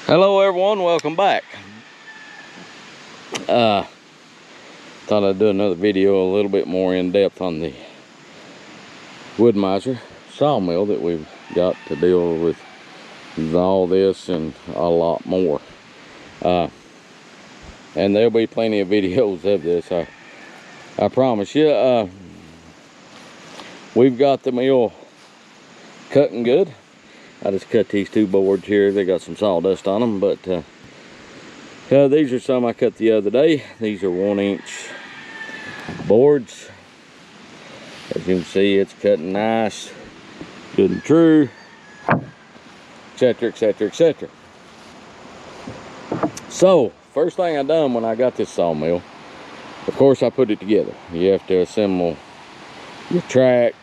Hello everyone, welcome back. Thought I'd do another video a little bit more in depth on the Wood-Mizer sawmill that we've got to deal with all this and a lot more. And there'll be plenty of videos of this, I promise you. We've got the mill cutting good. I just cut these two boards here. They got some sawdust on them, but these are some I cut the other day. These are 1-inch boards. As you can see, it's cutting nice, good and true, etc, etc, etc. So first thing I done when I got this sawmill, of course I put it together. You have to assemble your track,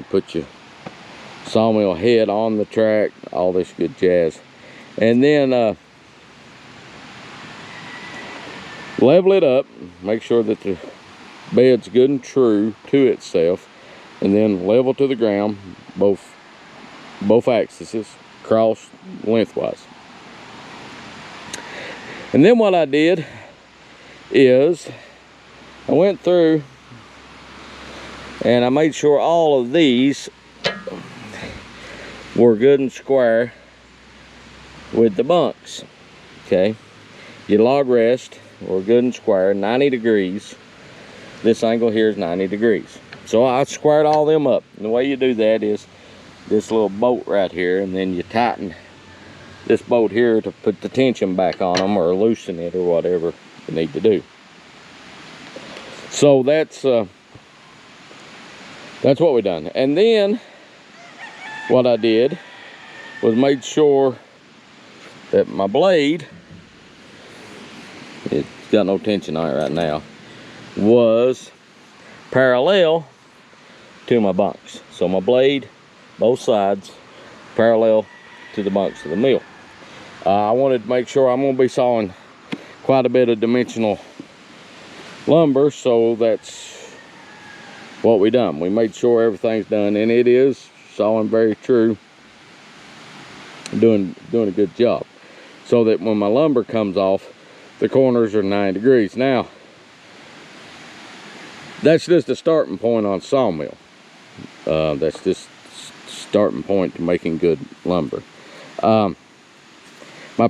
put your sawmill head on the track, all this good jazz, and then level it up, make sure that the bed's good and true to itself, and then level to the ground, both axes, cross lengthwise. And then what I did is I went through and I made sure all of these were good and square with the bunks. Okay, your log rest were good and square, 90 degrees. This angle here is 90 degrees. So I squared all them up. And the way you do that is this little bolt right here, and then you tighten this bolt here to put the tension back on them or loosen it or whatever you need to do. So that's what we done. And then what I did was made sure that my blade, it's got no tension on it right now, was parallel to my bunks. So my blade, both sides, parallel to the bunks of the mill. I wanted to make sure I'm going to be sawing quite a bit of dimensional lumber, so that's what we done. We made sure everything's done, and it is sawing very true, doing a good job, so that when my lumber comes off, the corners are 90 degrees. Now that's just a starting point on sawmill. That's just starting point to making good lumber. My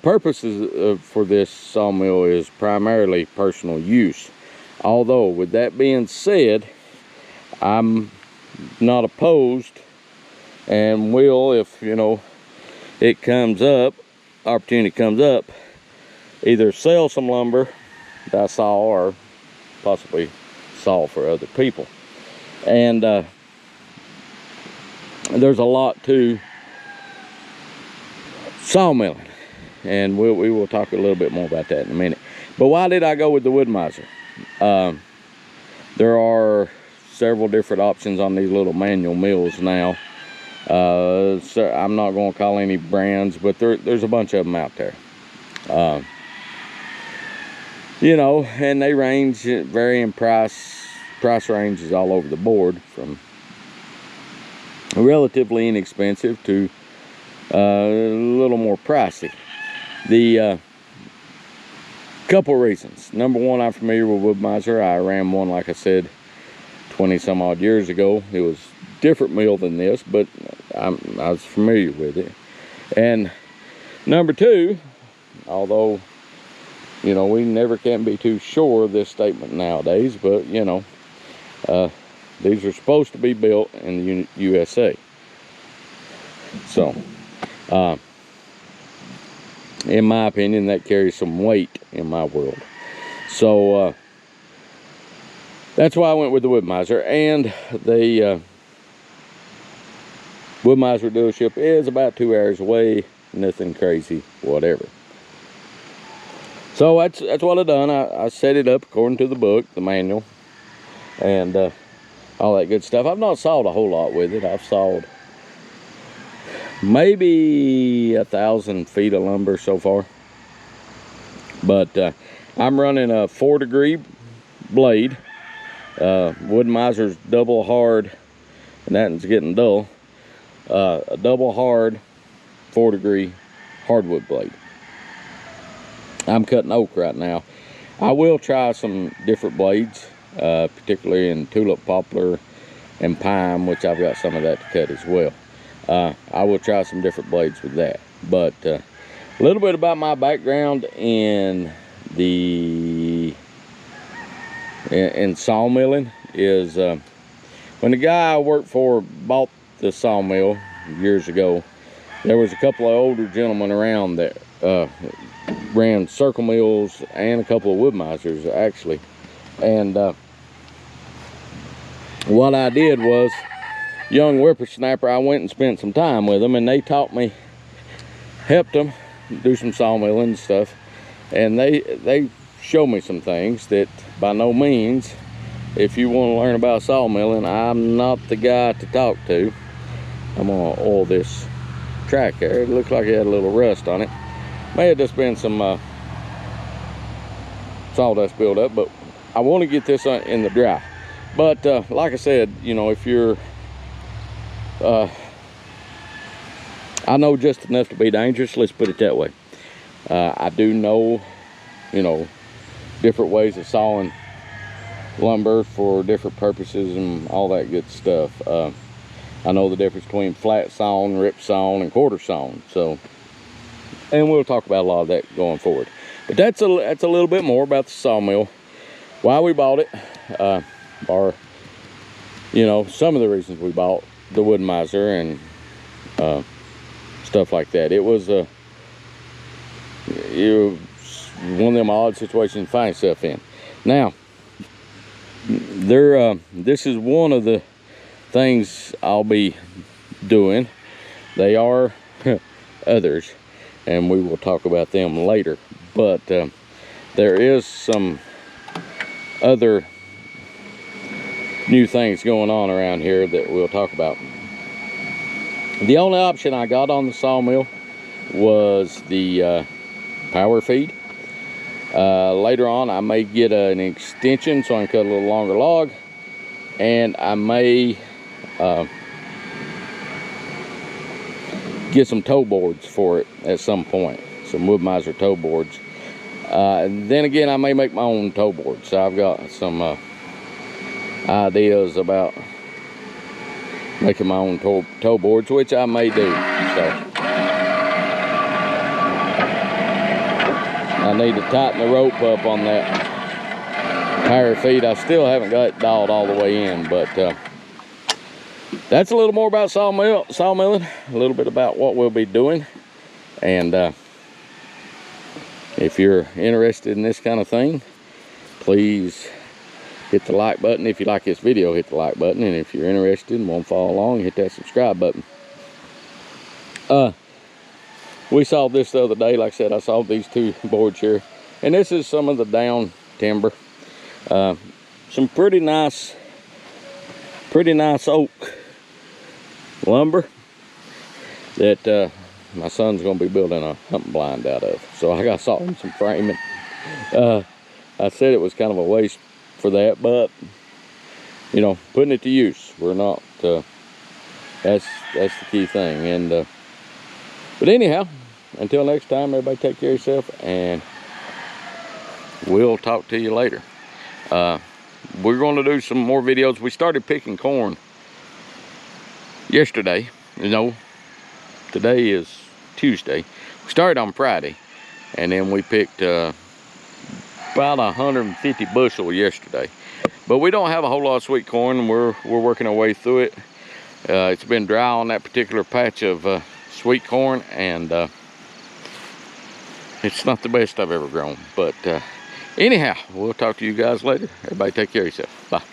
purpose for this sawmill is primarily personal use, although with that being said, I'm not opposed and will, if you know it comes up, opportunity comes up, either sell some lumber that I saw or possibly saw for other people. And there's a lot to sawmilling, and we will talk a little bit more about that in a minute. But why did I go with the Wood-Mizer? There are several different options on these little manual mills now. So I'm not going to call any brands, but there's a bunch of them out there. You know, and they range, vary in price ranges all over the board, from relatively inexpensive to a little more pricey. The couple reasons. Number one, I'm familiar with Wood-Mizer. I ran one, like I said, 20 some odd years ago. It was a different mill than this, but I was familiar with it. And number two, although you know we never can be too sure of this statement nowadays, but you know, these are supposed to be built in the USA. So in my opinion, that carries some weight in my world. So that's why I went with the Wood-Mizer. And the Wood-Mizer dealership is about 2 hours away, nothing crazy, whatever. So that's what I done. I set it up according to the book, the manual, and all that good stuff. I've not sawed a whole lot with it. I've sawed maybe 1,000 feet of lumber so far, but I'm running a 4-degree blade. Wood-Mizer's double hard, and that one's getting dull. A double hard 4-degree hardwood blade. I'm cutting oak right now. I will try some different blades, particularly in tulip, poplar, and pine, which I've got some of that to cut as well. I will try some different blades with that. But a little bit about my background in sawmilling is when the guy I worked for bought the sawmill years ago, there was a couple of older gentlemen around that ran circle mills and a couple of Wood-Mizers actually. And what I did was, young whippersnapper, I went and spent some time with them, and they taught me, helped them do some sawmilling and stuff, and they showed me some things that by no means, if you want to learn about sawmilling, I'm not the guy to talk to. I'm gonna oil this track there. It looks like it had a little rust on it. May have just been some sawdust buildup, but I want to get this in the dry. But like I said, you know, if you're I know just enough to be dangerous, let's put it that way. I do know, you know, different ways of sawing lumber for different purposes and all that good stuff. I know the difference between flat sawn, rip sawn, and quarter sawn. So, and we'll talk about a lot of that going forward. But that's a little bit more about the sawmill, why we bought it, or you know, some of the reasons we bought the Wood-Mizer and stuff like that. It was one of them odd situations to find yourself in. Now, this is one of the things I'll be doing. They are others, and we will talk about them later. But there is some other new things going on around here that we'll talk about. The only option I got on the sawmill was the power feed. Later on I may get an extension so I can cut a little longer log, and I may get some toe boards for it at some point, some Wood-Mizer toe boards. Then again, I may make my own toe boards. So I've got some ideas about making my own toe boards, which I may do. So I need to tighten the rope up on that power feed. I still haven't got it dialed all the way in, but that's a little more about sawmilling, a little bit about what we'll be doing. And if you're interested in this kind of thing, please hit the like button. If you like this video, hit the like button. And if you're interested and want to follow along, hit that subscribe button. We saw this the other day. Like I said, I saw these two boards here. And this is some of the down timber. Some pretty nice oak lumber that my son's going to be building a hunting blind out of. So I got saw him some framing. I said it was kind of a waste for that, but you know, putting it to use. We're not. That's the key thing. And but anyhow, until next time, everybody take care of yourself, and we'll talk to you later. We're going to do some more videos. We started picking corn yesterday. You know, today is Tuesday. We started on Friday, and then we picked about 150 bushel yesterday. But we don't have a whole lot of sweet corn. We're working our way through it. It's been dry on that particular patch of sweet corn, and it's not the best I've ever grown. But anyhow, we'll talk to you guys later. Everybody take care of yourself. Bye.